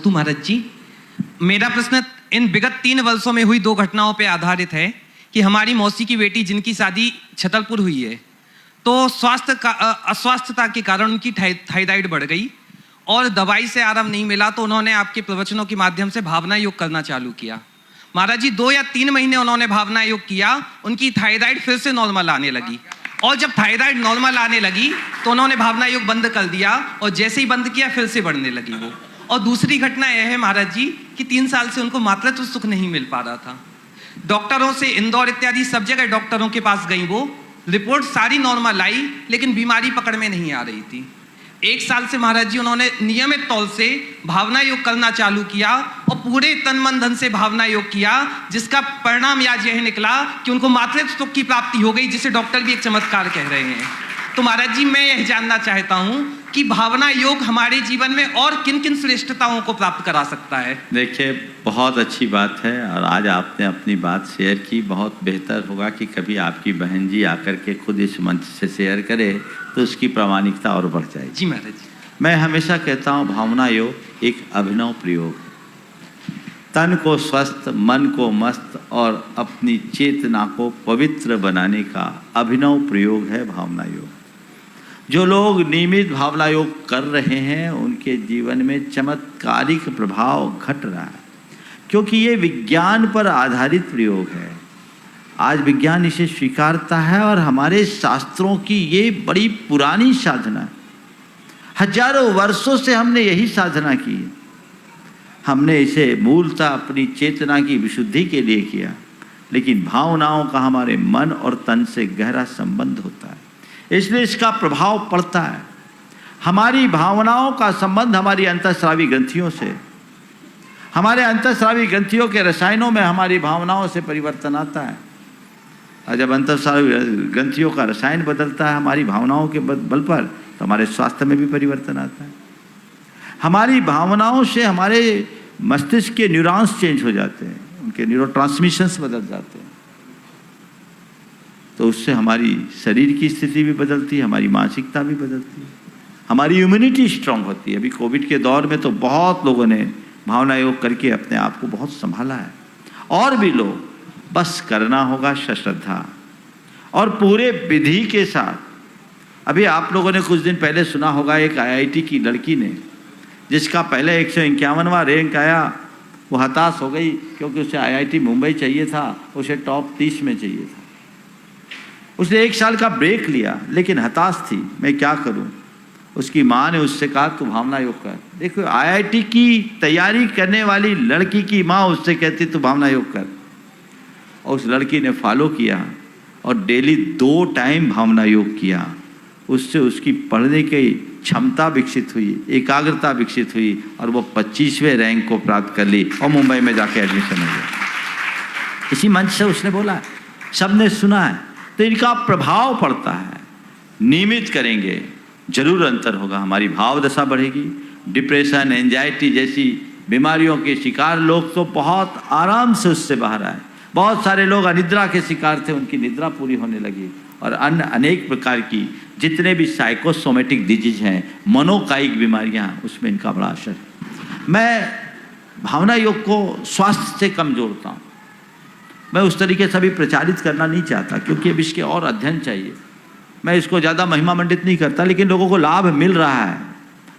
नमस्तु महाराज जी। मेरा प्रश्न इन विगत 3 वर्षों में हुई 2 घटनाओं पर आधारित है कि हमारी मौसी की बेटी जिनकी शादी छतरपुर हुई है, तो अस्वास्थ्यता के कारण उनकी थायराइड बढ़ गई और दवाई से आराम नहीं मिला, तो उन्होंने आपके प्रवचनों के माध्यम से भावना योग करना चालू किया। महाराज जी 2 या 3 महीने उन्होंने भावना योग किया, उनकी थायराइड फिर से नॉर्मल आने लगी और जब थायराइड नॉर्मल आने लगी तो उन्होंने भावना योग बंद कर दिया और जैसे ही बंद किया फिर से बढ़ने लगी वो। और दूसरी घटना यह है महाराज जी कि 3 साल से उनको मातृत्व सुख नहीं मिल पा रहा था। डॉक्टरों से इंदौर इत्यादि सब जगह डॉक्टरों के पास गई, वो रिपोर्ट सारी नॉर्मल आई लेकिन बीमारी पकड़ में नहीं आ रही थी। 1 साल से महाराज जी उन्होंने नियमित तौर से भावना योग करना चालू किया और पूरे तन मन धन से भावना योग किया, जिसका परिणाम आज यह निकला कि उनको मातृत्व सुख की प्राप्ति हो गई, जिसे डॉक्टर भी एक चमत्कार कह रहे हैं। तो महाराज जी मैं यह जानना चाहता हूं कि भावना योग हमारे जीवन में और किन किन श्रेष्ठताओं को प्राप्त करा सकता है। देखिए, बहुत अच्छी बात है और आज आपने अपनी बात शेयर की। बहुत बेहतर होगा कि कभी आपकी बहन जी आकर के खुद इस मंच से शेयर करे तो उसकी प्रामाणिकता और बढ़ जाएगी। जी महाराज जी। मैं हमेशा कहता हूँ भावना योग एक अभिनव प्रयोग है। तन को स्वस्थ, मन को मस्त और अपनी चेतना को पवित्र बनाने का अभिनव प्रयोग है भावना योग। जो लोग नियमित भावना योग कर रहे हैं उनके जीवन में चमत्कारिक प्रभाव घट रहा है, क्योंकि ये विज्ञान पर आधारित प्रयोग है। आज विज्ञान इसे स्वीकारता है और हमारे शास्त्रों की ये बड़ी पुरानी साधना है। हजारों वर्षों से हमने यही साधना की है। हमने इसे मूलतः अपनी चेतना की विशुद्धि के लिए किया, लेकिन भावनाओं का हमारे मन और तन से गहरा संबंध होता है, इसलिए इसका प्रभाव पड़ता है। हमारी भावनाओं का संबंध हमारी अंतःस्रावी ग्रंथियों से, हमारे अंतःस्रावी ग्रंथियों के रसायनों में हमारी भावनाओं से परिवर्तन आता है। और जब अंतःस्रावी ग्रंथियों का रसायन बदलता है हमारी भावनाओं के बल पर, तो हमारे स्वास्थ्य में भी परिवर्तन आता है। हमारी भावनाओं से हमारे मस्तिष्क के न्यूरॉन्स चेंज हो जाते हैं, उनके न्यूरोट्रांसमिशंस बदल जाते हैं, तो उससे हमारी शरीर की स्थिति भी बदलती है, हमारी मानसिकता भी बदलती है, हमारी इम्यूनिटी स्ट्रांग होती है। अभी कोविड के दौर में तो बहुत लोगों ने भावना योग करके अपने आप को बहुत संभाला है। और भी लोग, बस करना होगा श्रद्धा और पूरे विधि के साथ। अभी आप लोगों ने कुछ दिन पहले सुना होगा एक IIT की लड़की ने, जिसका पहले 151वां रैंक आया, वो हताश हो गई क्योंकि उसे IIT मुंबई चाहिए था, उसे टॉप 30 में चाहिए था। उसने 1 साल का ब्रेक लिया, लेकिन हताश थी, मैं क्या करूं। उसकी माँ ने उससे कहा तू भावना योग कर। देखो, IIT की तैयारी करने वाली लड़की की माँ उससे कहती तू भावना योग कर, और उस लड़की ने फॉलो किया और डेली 2 टाइम भावना योग किया। उससे उसकी पढ़ने की क्षमता विकसित हुई, एकाग्रता विकसित हुई और वो 25वें रैंक को प्राप्त कर ली और मुंबई में जाके एडमिशन हो गया। इसी मंच से उसने बोला, सबने सुना है। तो इनका प्रभाव पड़ता है। नियमित करेंगे जरूर अंतर होगा, हमारी भाव दशा बढ़ेगी। डिप्रेशन, एंजाइटी जैसी बीमारियों के शिकार लोग तो बहुत आराम से उससे बाहर आए। बहुत सारे लोग अनिद्रा के शिकार थे, उनकी निद्रा पूरी होने लगी। और अन्य अनेक प्रकार की जितने भी साइकोसोमेटिक डिजीज हैं, मनोकायिक बीमारियां, उसमें इनका बड़ा असर है। मैं भावना योग को स्वास्थ्य से कम जोड़ता हूँ। मैं उस तरीके से अभी प्रचारित करना नहीं चाहता, क्योंकि अब इसके और अध्ययन चाहिए। मैं इसको ज़्यादा महिमा मंडित नहीं करता, लेकिन लोगों को लाभ मिल रहा है।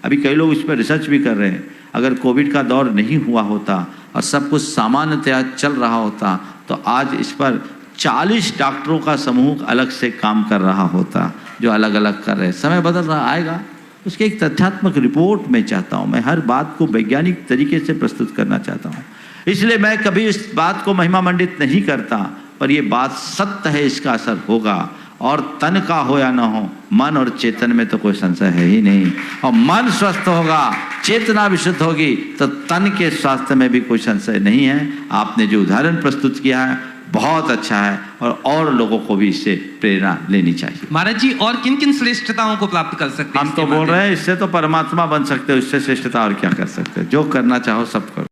अभी कई लोग इस पर रिसर्च भी कर रहे हैं। अगर कोविड का दौर नहीं हुआ होता और सब कुछ सामान्यतया चल रहा होता, तो आज इस पर 40 डॉक्टरों का समूह अलग से काम कर रहा होता, जो अलग अलग कर रहे हैं। समय बदल रहा आएगा, उसके एक तथ्यात्मक रिपोर्ट मैं चाहता हूँ। मैं हर बात को वैज्ञानिक तरीके से प्रस्तुत करना चाहता हूँ, इसलिए मैं कभी इस बात को महिमा मंडित नहीं करता। पर ये बात सत्य है, इसका असर होगा। और तन का हो या ना हो, मन और चेतन में तो कोई संशय है ही नहीं। और मन स्वस्थ होगा, चेतना विशुद्ध होगी, तो तन के स्वास्थ्य में भी कोई संशय नहीं है। आपने जो उदाहरण प्रस्तुत किया है बहुत अच्छा है, और लोगों को भी इससे प्रेरणा लेनी चाहिए। महाराज जी और किन किन श्रेष्ठताओं को प्राप्त कर सकते हैं? हम तो बोल रहे हैं इससे तो परमात्मा बन सकते हो, इससे श्रेष्ठता और क्या कर सकते हैं। जो करना चाहो सब करो।